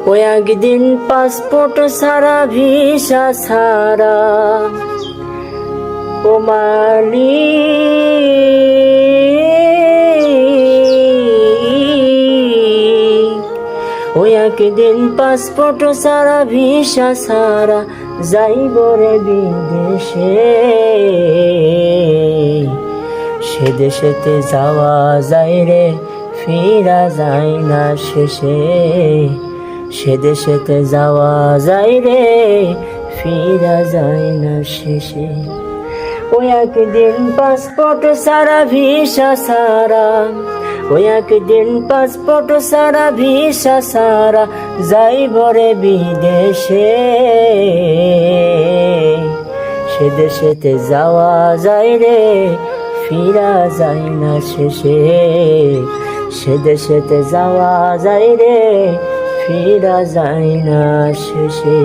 ওই একদিন পাসপোর্ট সারা ভিসা সারা ও মালি ওই একদিন পাসপোর্ট সারা ভিসা সারা যাইব রে বিদেশে, সে দেশেতে যাওয়া যায় রে ফিরা যায় না শেষে, সে দেশেতে যাওয়া যায় রে ফিরা যায় না শেষে। ওই একদিন পাসপোর্ট সারা ভিসা সারা ওই একদিন পাসপোর্ট সারা ভিসা সারা যাইব রে বিদেশে, সে দেশেতে যাওয়া যায় রে ফিরা যায় না শেষে, সে দেশেতে যাওয়া যায় রে ফিরা যায় না শেষে।